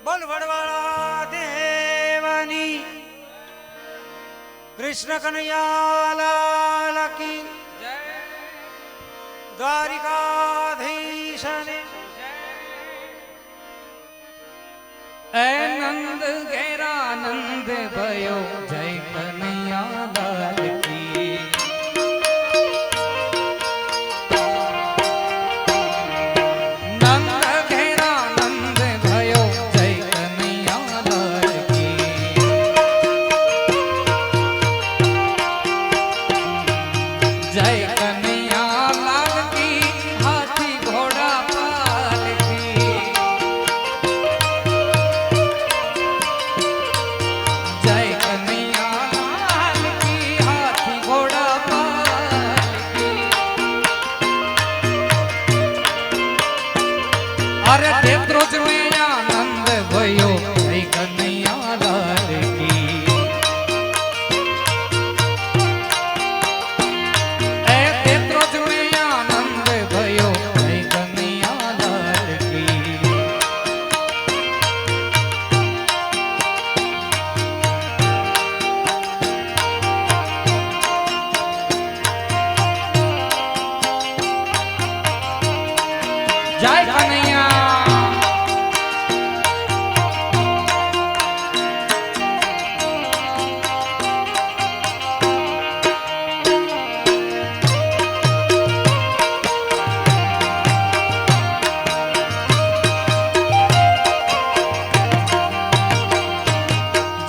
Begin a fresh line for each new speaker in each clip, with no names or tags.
બોલ વડવાળા દેવાની કૃષ્ણ કનૈયા લાલ કી જય, દ્વારિકાધીશ ને
એ નંદ ઘેરા નંદ ભયો જય કનૈયા લાલ કી નંદ ઘેરા નંદ ભયો જય કનૈયા લાલ કી જય કનૈયા લાલ કી હાથી ઘોડા પાલકી જય કનૈયા લાલ કી હાથી ઘોડા પાલકી અરે તેત્રો જ મેં આનંદ ભયો જય કનૈયા લાલ કી એ તેત્રો જ મેં આનંદ ભયો જય કનૈયા લાલ કી જય કનૈયા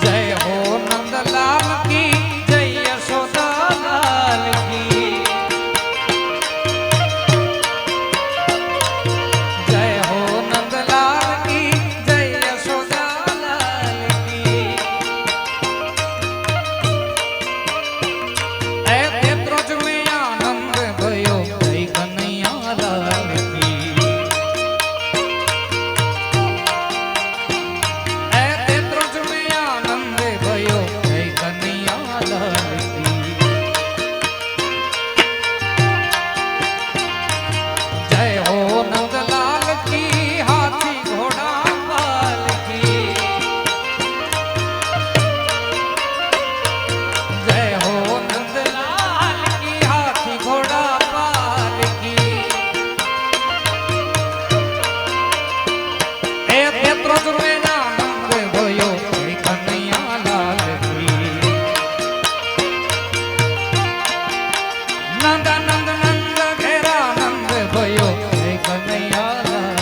જય હો નંદલાલ કી જય યશોદા લાલ કી જય હો નંદલાલ કી જય યશોદા લાલ કી એ તેત્રો જ મેં આનંદ ભયો જય કનૈયા લાલ કી એ તેત્રો જ મેં આનંદ ભયો જય કનૈયા લાલ કી જય હો નંદલાલ કી હાથી ઘોડા પાલકી જય હો નંદલાલ કી હાથી ઘોડા પાલકી એ તેત્રો જ મેં આનંદ ભયો જય કનૈયા લાલ કી નંદ નંદ નંદ ઘેરા નંદ ભયો જય કનૈયા લાલ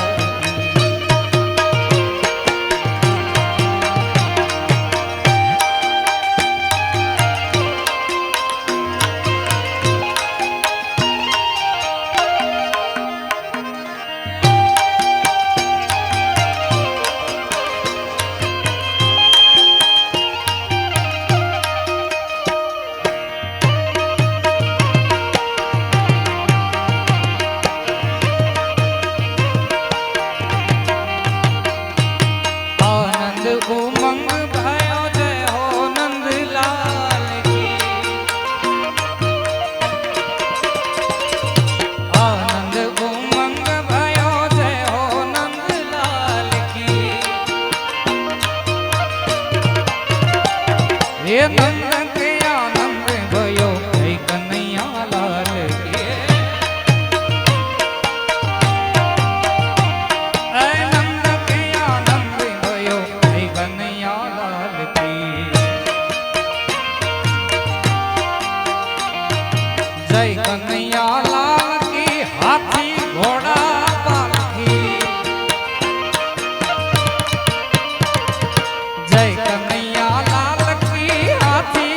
આનંદ ઉમંગ ભયો જય હો નંદલાલ કી આનંદ ઉમંગ ભયો જય હો નંદલાલ કી હે નંદ કે આનંદ ભયો જય કનૈયા લાલ કી એ નંદ કે આનંદ ભયો જય કનૈયા લાલ કી જય કનૈયા લાલ કી હાથી ઘોડા પાલકી જય કનૈયા લાલ કી હાથી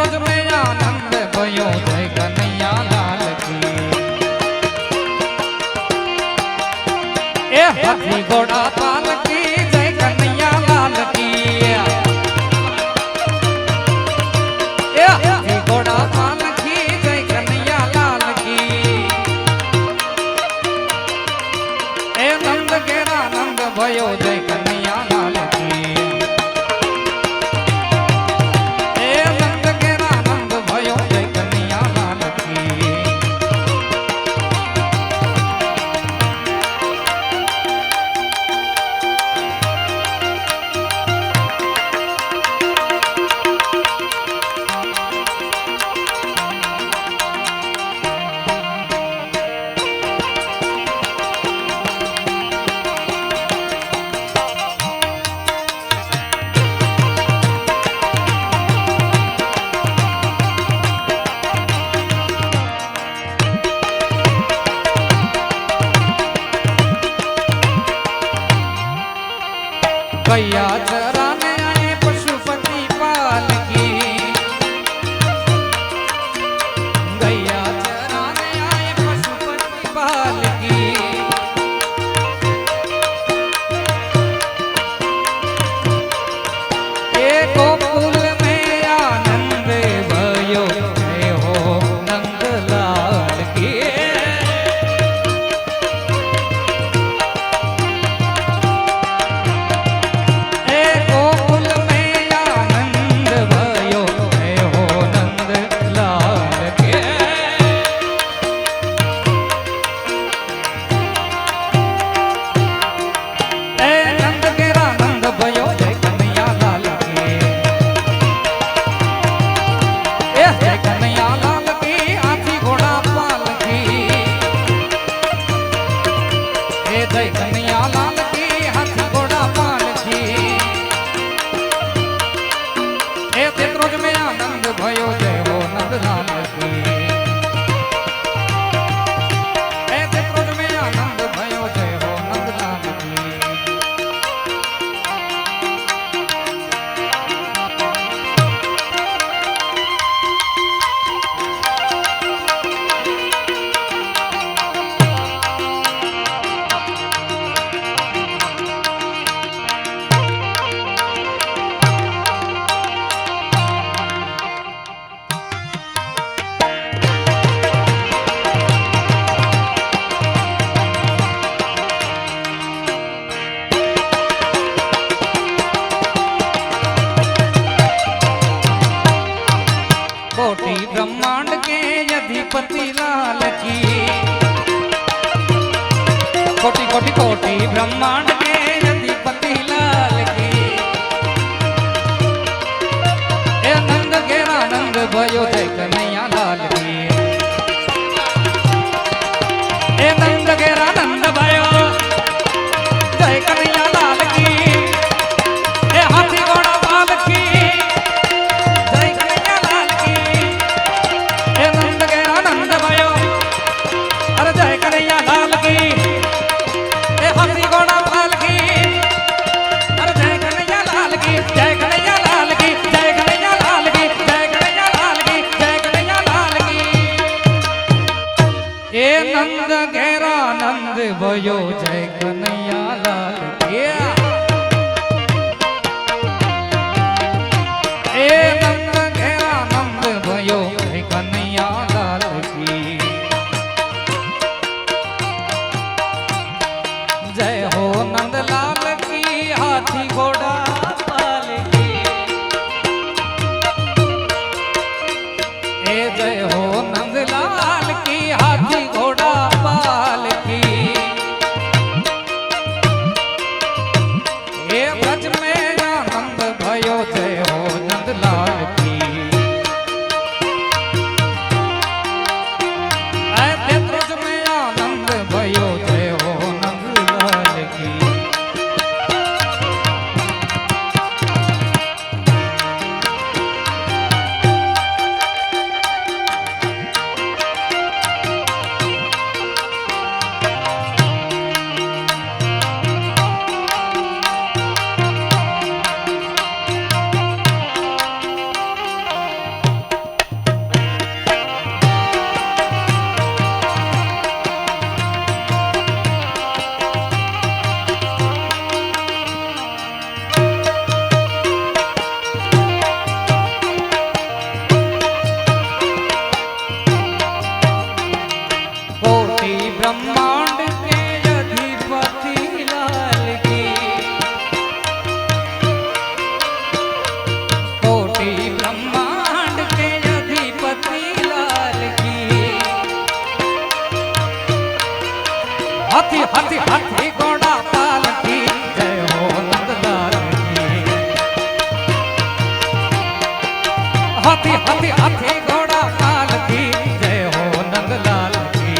तेत्रोज में आनंद भयो जय कन्हैया लाल की। ए हाथी घोड़ा पाल की जय कन्हैया लाल की। ए हाथी घोड़ा पाल की जय कन्हैया लाल की। ए नंद घेरा नंद भयो जय कन्हैया लाल की। ए नंद घेरा नंद भयो जय कन्हैया लाल की। गैया चराने आए पशुपति पाल की। गैया चराने आए पशुपति पाल की। एक गोकुल में आनंद भयो जय हो नंदलाल की। जय कन्हैया लाल की हाथी घोड़ा पाल की। ए तेत्रोज में आनंद भयो जय हो नंदलाल की। ए तेत्रोज में आनंद भयो जय हो नंदलाल की। कोटि ब्रह्मांड के अधिपति लाल की। कोटि कोटि कोटि ब्रह्मांड के अधिपति लाल की। ए नंद घेरा नंद भयो जय कन्हैया लाल की। ए नंद घेरा नंद भयो जय कन्हैया लाल की। ए हाथी घोड़ा पाल की नंद घेरा नंद भयो जय कन्हैया लाल की। ए नंद घेरा नंद भयो जय कन्हैया लाल की। जय हो नंदलाल की हाथी घोड़ा पाल की। ए जय हो नंदलाल की हाथी घोड़ा पाल की। ए ब्रज में आनंद भयो जय हो नंदलाल की। ए तेत्रोज में आनंद भयो जय हो नंदलाल की। हाथी हाथी घोड़ा पाल की जय हो नंदलाल की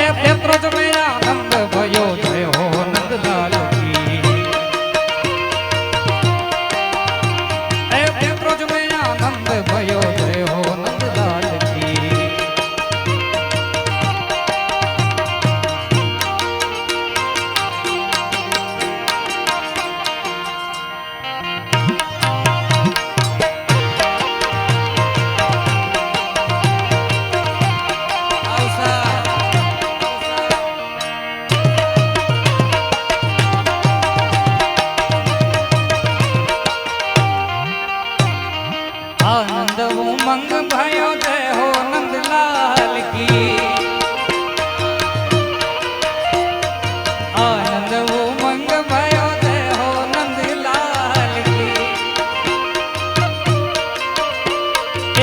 ए पेत्रोज में आनंद भयो जय हो नंदलाल की ए पेत्रोज में आनंद भयो जय हो नंदलाल की आनंद उमंग भयो जय हो नंदलाल की आनंद उमंग भयो जय हो नंदलाल की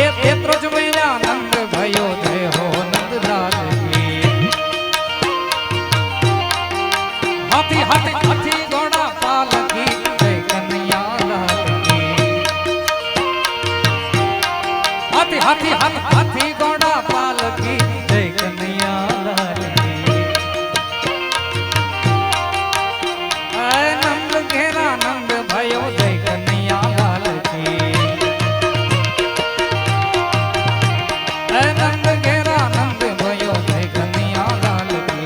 ए पेत्रोज में आनंद भयो जय हो नंदलाल की हाथी हाथी हाथी घोड़ा पाल की जय कन्हैया लाल की हाथी हाथी हाथी हाथी घोड़ा पाल की जय कन्हैया लाल की नंद घेरा नंद भयो जय कन्हैया लाल की नंद घेरा नंद भयो जय कन्हैया लाल की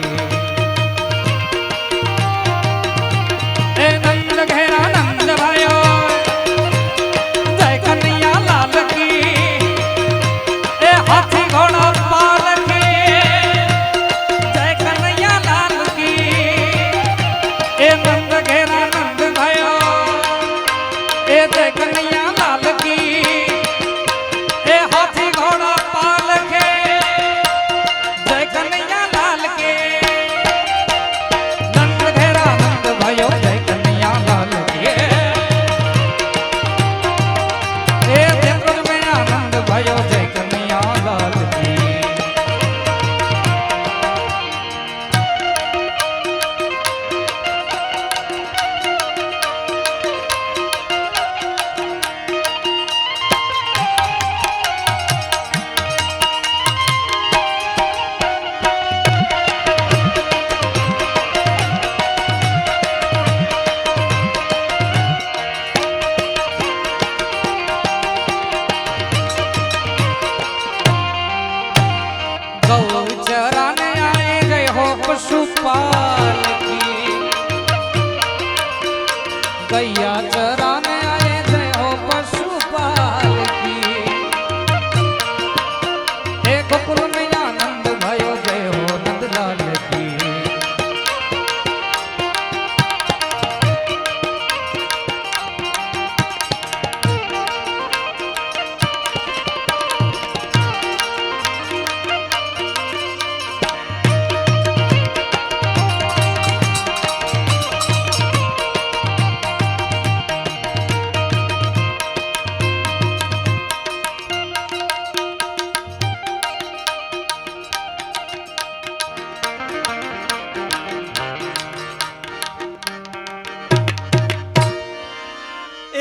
नंद घेरा नंद भयो जय कन्हैया लाल की हाथी घोड़ा पाल के जय कन्हैया लाल की ए नंद घेरा नंद भयो ए जय कन्हैया लाल की ए हाथी घोड़ा पाल के जय कन्हैया लाल के नंद घेरा नंद भयो जय कन्हैया लाल की ए देवपुर में आनंद भयो जय कन्हैया लाल की गौ चराने आए गए हो पशुपाल की गैया चराने आए गए हो पशुपाल की हे गोकुल में आनंद भयो जय हो नंदलाल की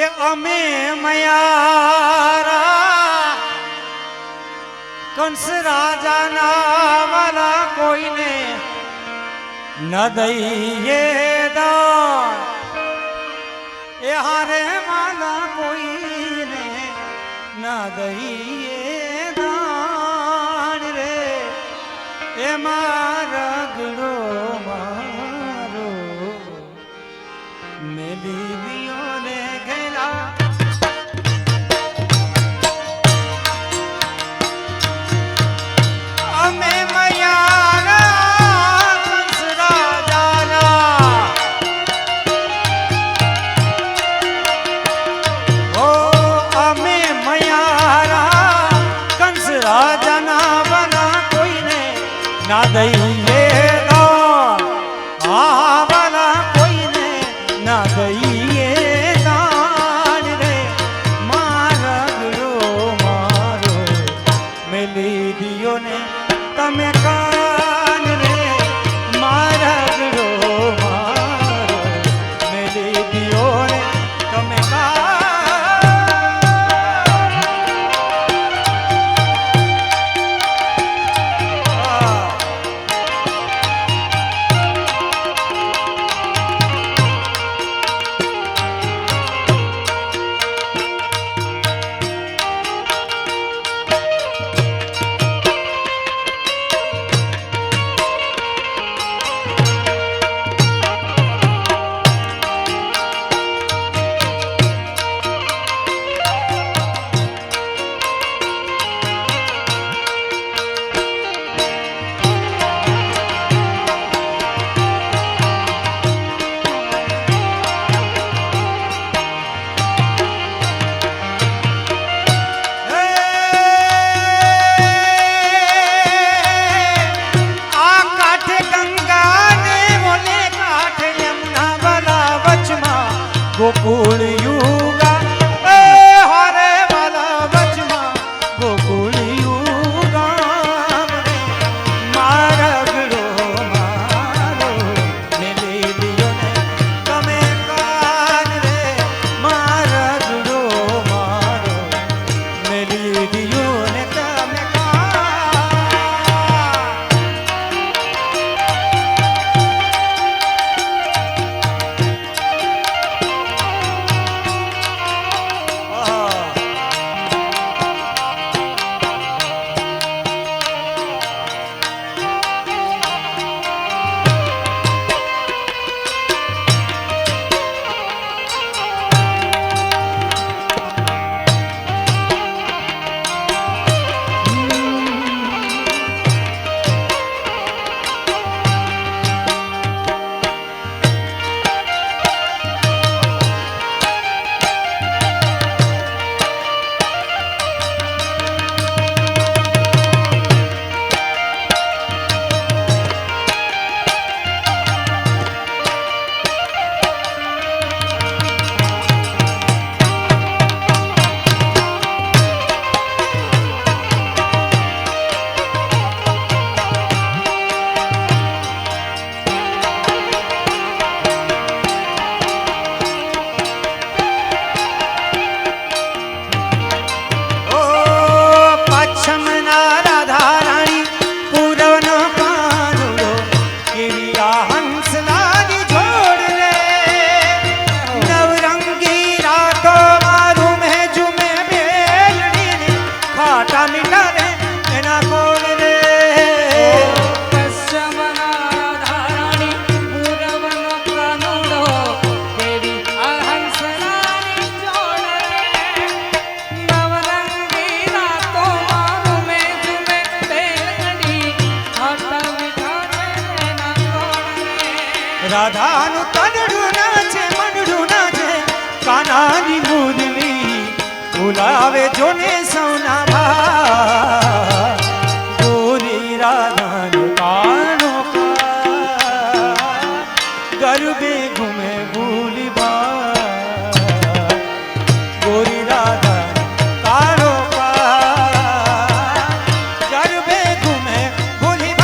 એ અમે મયારા કંસ રાજાના વાલા કોઈને ન દઈએ દાન એ હારે માલા કોઈને ન દઈએ દાન રે એ મારા ગળો મારો મેલી દિયોને ઘેલા અમે મયારા કંસ રાજાના ઓ અમે મયારા કંસ રાજાના વાલા કોઈને ના દઈએ દાન આ વાલા કોઈને ના દઈએ દાન રે મારા ગુરુ મારો મેલી દિયો ને તમે કાન રે મારા ગુરુ મારો મેલી દિયો ને તમે કાન રાધાનું તનડું નાચે મનડું નાચે કાનાની મુરલી બોલાવે જોને સૌના ભા ગોરી રાધાનું કાનો ગરબે ઘૂમે ભૂલી બા ગોરી રાધા કાનો ગરબે ઘૂમે ભૂલી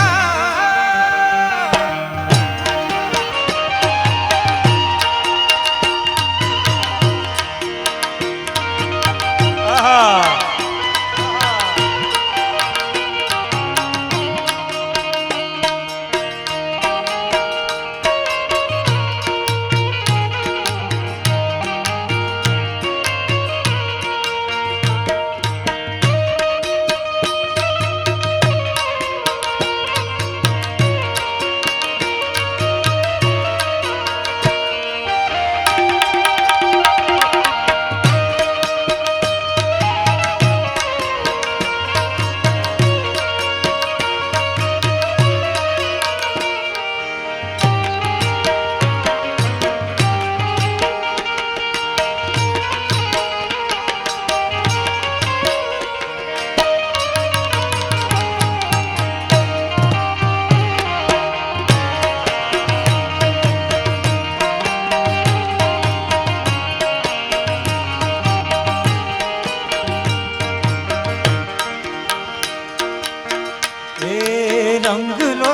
રંગલો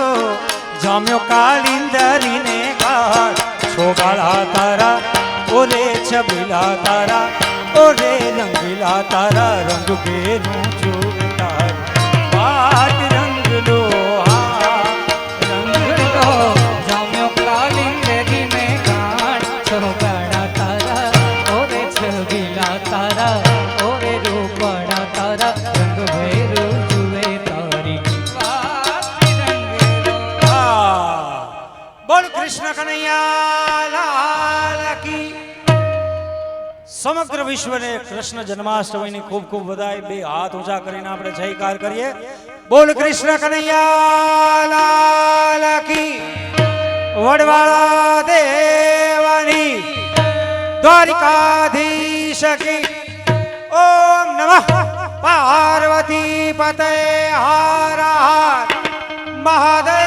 જામ્યો કાલિંદરીને ગાળ છોગાળા તારા ઓરે છબીલા તારા ઓરે રંગીલા તારા રંગ બેનું ચૂકતાર વાત રંગલો
રંગલો જામ્યો કાલિંદરીને ગાળ છોગાળા તારા ઓરે છબીલા તારા ઓરે રૂપડા તારા રંગ ભેરું જુએ તારી
બોલ કૃષ્ણ કનૈયા લાલ કી સમગ્ર વિશ્વને કૃષ્ણ જન્માષ્ટમીની ખૂબ ખૂબ વધાઈ બે હાથ ઊંચા કરીને આપણે જયકાર કરીએ બોલ કૃષ્ણ કનૈયા લાલ કી વડવાળા દેવાની દ્વારિકાધીશ કી ઓમ નમઃ પાર્વતી પતય હર હર મહાદેવ